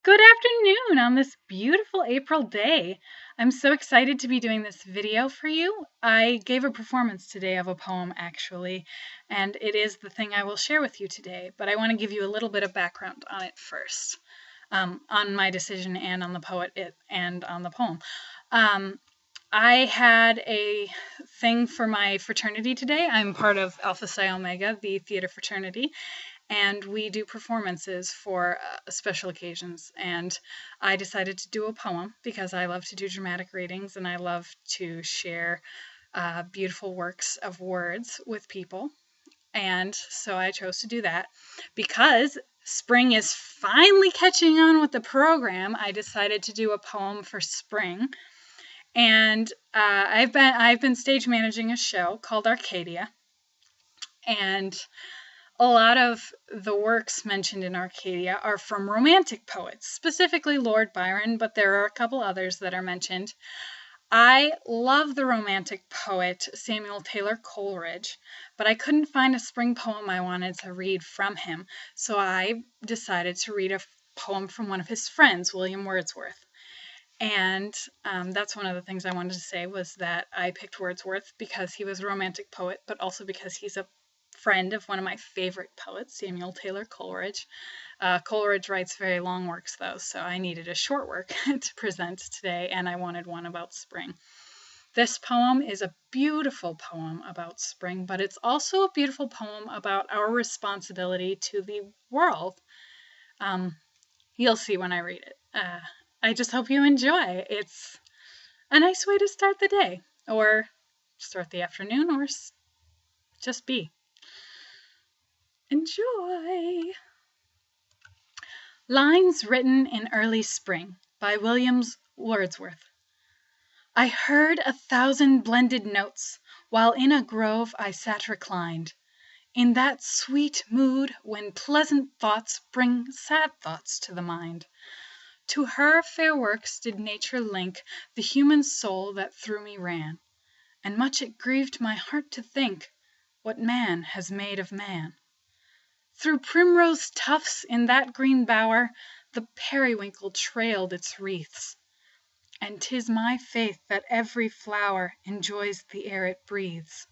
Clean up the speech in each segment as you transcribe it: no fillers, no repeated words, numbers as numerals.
Good afternoon on this beautiful April day. I'm so excited to be doing this video for you. I gave a performance today of a poem actually, and it is the thing I will share with you today, but I want to give you a little bit of background on it first, on my decision and on the poet and on the poem. I had a thing for my fraternity today. I'm part of Alpha Psi Omega, the theater fraternity, and we do performances for special occasions. And I decided to do a poem because I love to do dramatic readings and I love to share beautiful works of words with people. And so I chose to do that. Because spring is finally catching on with the program, I decided to do a poem for spring. And I've been stage managing a show called Arcadia, and a lot of the works mentioned in Arcadia are from Romantic poets, specifically Lord Byron, but there are a couple others that are mentioned. I love the Romantic poet Samuel Taylor Coleridge, but I couldn't find a spring poem I wanted to read from him, so I decided to read a poem from one of his friends, William Wordsworth. And that's one of the things I wanted to say, was that I picked Wordsworth because he was a Romantic poet, but also because he's a friend of one of my favorite poets, Samuel Taylor Coleridge. Coleridge writes very long works, though, so I needed a short work to present today, and I wanted one about spring. This poem is a beautiful poem about spring, but it's also a beautiful poem about our responsibility to the world. You'll see when I read it. I just hope you enjoy. It's a nice way to start the day, or start the afternoon, or just be. Enjoy! Lines written in early spring by William Wordsworth. I heard 1,000 blended notes while in a grove I sat reclined, in that sweet mood when pleasant thoughts bring sad thoughts to the mind. To her fair works did nature link the human soul that through me ran, and much it grieved my heart to think what man has made of man. Through primrose tufts in that green bower the periwinkle trailed its wreaths, and 'tis my faith that every flower enjoys the air it breathes.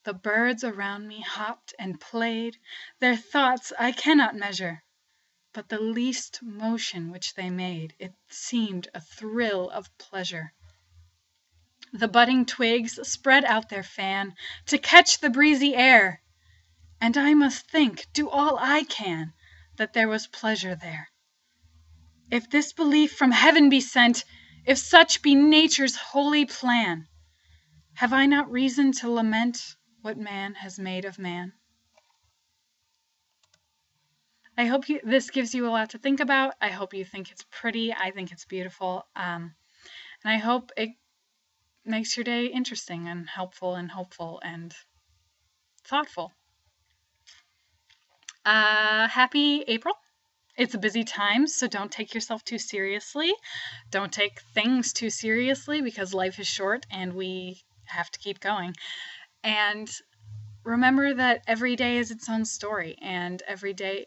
The birds around me hopped and played, their thoughts I cannot measure, but the least motion which they made, it seemed a thrill of pleasure. The budding twigs spread out their fan to catch the breezy air, and I must think, do all I can, that there was pleasure there. If this belief from heaven be sent, if such be nature's holy plan, have I not reason to lament what man has made of man? I hope this gives you a lot to think about. I hope you think it's pretty. I think it's beautiful. And I hope it makes your day interesting and helpful and hopeful and thoughtful. Happy April. It's a busy time, so don't take yourself too seriously. Don't take things too seriously, because life is short and we have to keep going. And remember that every day is its own story, and every day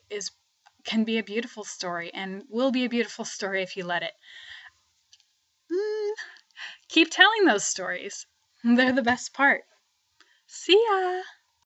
can be a beautiful story, and will be a beautiful story if you let it. Keep telling those stories. They're the best part. See ya!